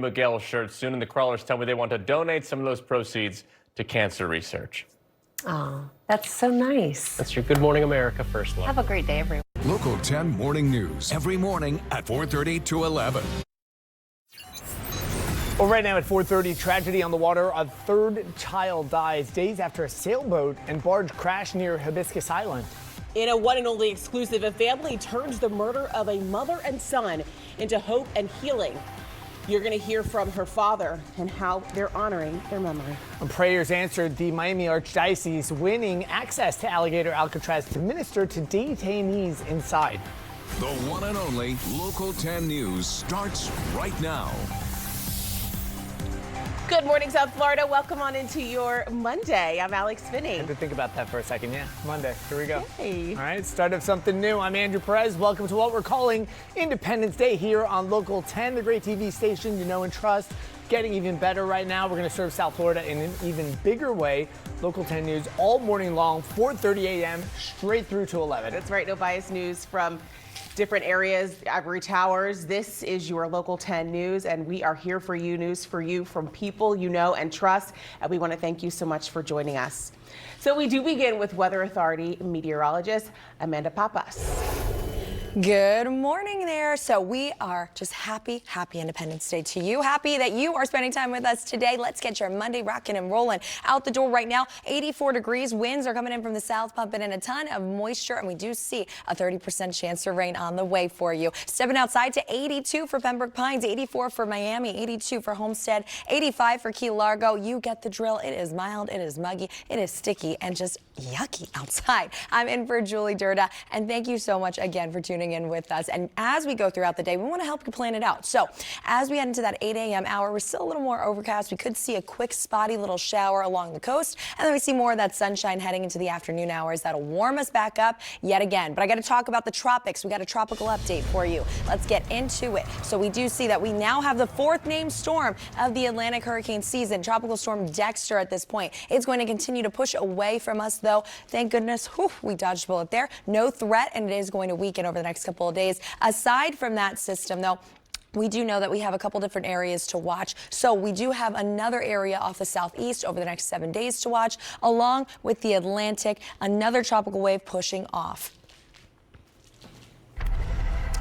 Miguel shirt soon, and the crawlers tell me they want to donate some of those proceeds to cancer research. Oh, that's so nice. That's your Good Morning America first look. Have a great day, everyone. Local 10 Morning News every morning at 4:30 to 11. Well, right now at 4:30, tragedy on the water. A third child dies days after a sailboat and barge crash near Hibiscus Island. In a one and only exclusive, a family turns the murder of a mother and son into hope and healing. You're going to hear from her father and how they're honoring their memory. Prayers answered, the Miami Archdiocese winning access to Alligator Alcatraz to minister to detainees inside. The one and only Local 10 News starts right now. Good morning, South Florida. Welcome on into your Monday. I'm Alex Finney. I had to think about that for a second. Yeah, Monday. Here we go. Hey. All right, start of something new. I'm Andrew Perez. Welcome to what we're calling Independence Day here on Local 10, the great TV station you know and trust. Getting even better right now. We're going to serve South Florida in an even bigger way. Local 10 News all morning long, 4:30 a.m. straight through to 11. That's right. No bias news from different areas, ivory towers. This is your Local 10 News, and we are here for you, news for you from people you know and trust. And we want to thank you so much for joining us. So we do begin with Weather Authority meteorologist Amanda Papas. Good morning there. So we are just happy Independence Day to you. Happy that you are spending time with us today. Let's get your Monday rocking and rolling. Out the door right now, 84 degrees. Winds are coming in from the south, pumping in a ton of moisture, and we do see a 30% chance of rain on the way for you. Stepping outside to 82 for Pembroke Pines, 84 for Miami, 82 for Homestead, 85 for Key Largo. You get the drill. It is mild, it is muggy, it is sticky, and just yucky outside. I'm in for Julie Durda, and thank you so much again for tuning in with us. And as we go throughout the day, we want to help you plan it out. So as we head into that 8 a.m. hour, we're still a little more overcast. We could see a quick spotty little shower along the coast, and then we see more of that sunshine heading into the afternoon hours. That'll warm us back up yet again. But I got to talk about the tropics. We got a tropical update for you. Let's get into it. So we do see that we now have the fourth named storm of the Atlantic hurricane season, Tropical Storm Dexter at this point. It's going to continue to push away from us, though. Thank goodness, we dodged a bullet there. No threat, and it is going to weaken over the next couple of days. Aside from that system, though, we do know that we have a couple different areas to watch. So we do have another area off the southeast over the next 7 days to watch, along with the Atlantic, another tropical wave pushing off.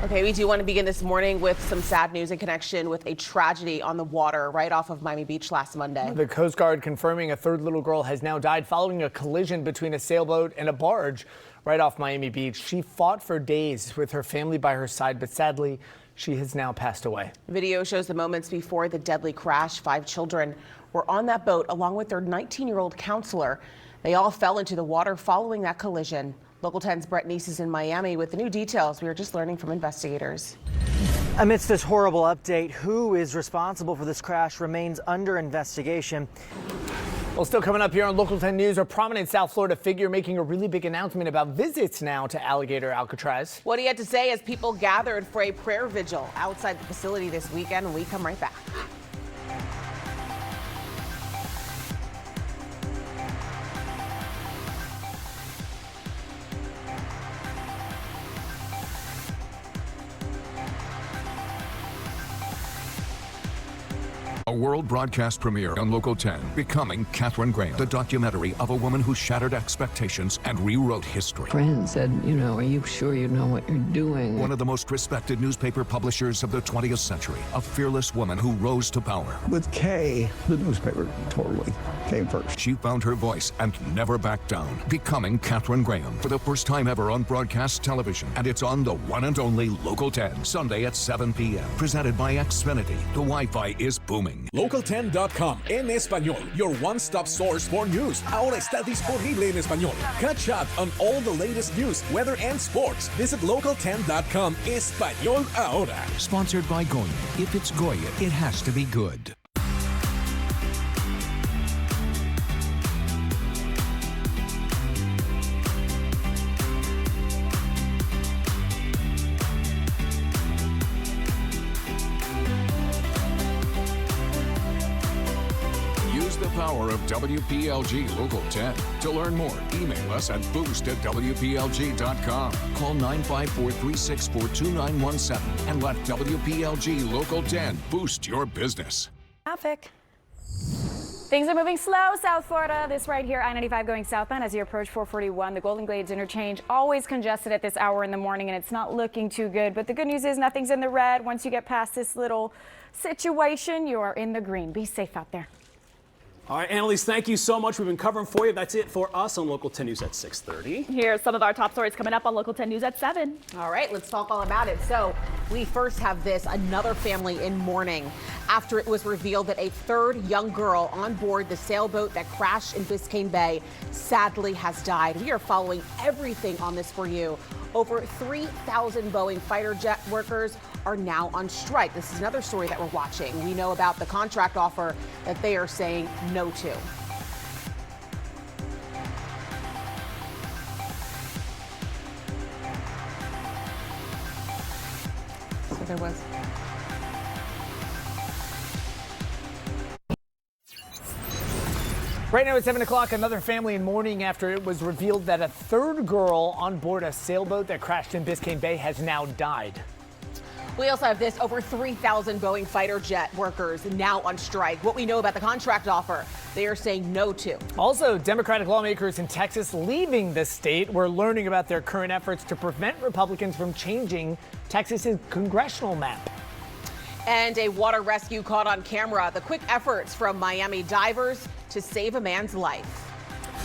Okay, we do want to begin this morning with some sad news in connection with a tragedy on the water right off of Miami Beach last Monday. The Coast Guard confirming a third little girl has now died following a collision between a sailboat and a barge right off Miami Beach. She fought for days with her family by her side, but sadly, she has now passed away. Video shows the moments before the deadly crash. 5 children were on that boat along with their 19-year-old counselor. They all fell into the water following that collision. Local 10's Brett Neese is in Miami with the new details we are just learning from investigators. Amidst this horrible update, who is responsible for this crash remains under investigation. Well, still coming up here on Local 10 News, a prominent South Florida figure making a really big announcement about visits now to Alligator Alcatraz. What he had to say as people gathered for a prayer vigil outside the facility this weekend, and we come right back. A world broadcast premiere on Local 10, Becoming Katharine Graham, the documentary of a woman who shattered expectations and rewrote history. Friend said, are you sure you know what you're doing? One of the most respected newspaper publishers of the 20th century, a fearless woman who rose to power. With Kay, the newspaper totally came first. She found her voice and never backed down. Becoming Katharine Graham, for the first time ever on broadcast television. And it's on the one and only Local 10, Sunday at 7 p.m. Presented by Xfinity. The Wi-Fi is booming. Local10.com en español, your one-stop source for news. Ahora está disponible en español. Catch up on all the latest news, weather, and sports. Visit Local10.com español ahora. Sponsored by Goya. If it's Goya, it has to be good. the power of WPLG Local 10. To learn more, email us at boost@WPLG.com. Call 954-364-2917 and let WPLG Local 10 boost your business. Traffic. Things are moving slow, South Florida. This right here, I-95 going southbound as you approach 441. The Golden Glades interchange always congested at this hour in the morning, and it's not looking too good. But the good news is nothing's in the red. Once you get past this little situation, you are in the green. Be safe out there. All right, Annalise, thank you so much. We've been covering for you. That's it for us on Local 10 News at 6:30. Here's some of our top stories coming up on Local 10 News at 7. All right, let's talk all about it. So we first have this, another family in mourning after it was revealed that a third young girl on board the sailboat that crashed in Biscayne Bay sadly has died. We are following everything on this for you. Over 3,000 Boeing fighter jet workers are now on strike. This is another story that we're watching. We know about the contract offer that they are saying no to. So there was. Right now at 7 o'clock, another family in mourning after it was revealed that a third girl on board a sailboat that crashed in Biscayne Bay has now died. We also have this, over 3,000 Boeing fighter jet workers now on strike. What we know about the contract offer, they are saying no to. Also, Democratic lawmakers in Texas leaving the state. We're learning about their current efforts to prevent Republicans from changing Texas's congressional map. And a water rescue caught on camera. The quick efforts from Miami divers to save a man's life.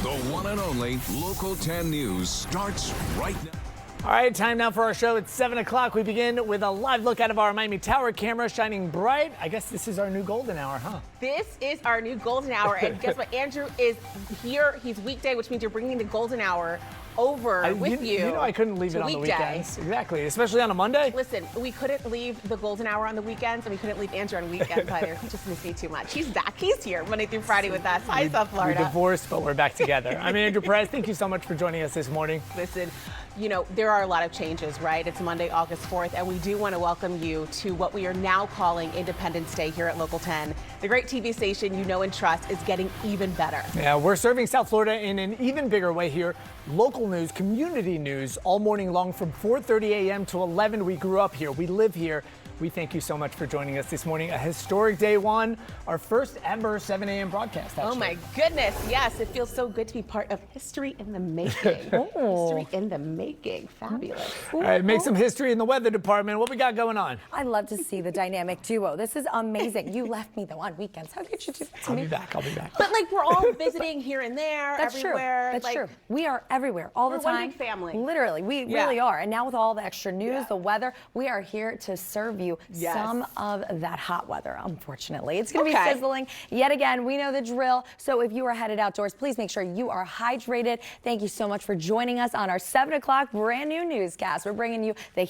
The one and only Local 10 News starts right now. All right, time now for our show. It's 7 o'clock. We begin with a live look out of our Miami Tower camera shining bright. I guess this is our new golden hour, huh? This is our new golden hour. And guess what? Andrew is here. He's weekday, which means you're bringing the golden hour over with you. You know I couldn't leave it on the weekends. Exactly, especially on a Monday. Listen, we couldn't leave the golden hour on the weekends, and we couldn't leave Andrew on weekends either. He just missed me too much. He's back. He's here Monday through Friday with us. Hi, South Florida. We're divorced, but we're back together. I'm Andrew Perez. Thank you so much for joining us this morning. Listen, you know, there are a lot of changes, right? It's Monday, August 4th, and we do want to welcome you to what we are now calling Independence Day here at Local 10. The great TV station you know and trust is getting even better. Yeah, we're serving South Florida in an even bigger way here. Local news, community news, all morning long from 4:30 a.m. to 11. We grew up here. We live here. We thank you so much for joining us this morning. A historic day one, our first ever 7 a.m. broadcast. Actually. Oh my goodness, yes. It feels so good to be part of history in the making. History in the making. Fabulous. All right, make some history in the weather department. What we got going on? I love to see the dynamic duo. This is amazing. You left me though on weekends. How could you do that to me? I'll be back. But like we're all visiting here and there, That's everywhere. True. That's true. We are everywhere all the time. We're one big family. Literally, we really are. And now with all the extra news, the weather, we are here to serve you some of that hot weather, unfortunately. It's going to be sizzling yet again. We know the drill. So if you are headed outdoors, please make sure you are hydrated. Thank you so much for joining us on our 7 o'clock brand new newscast. We're bringing you the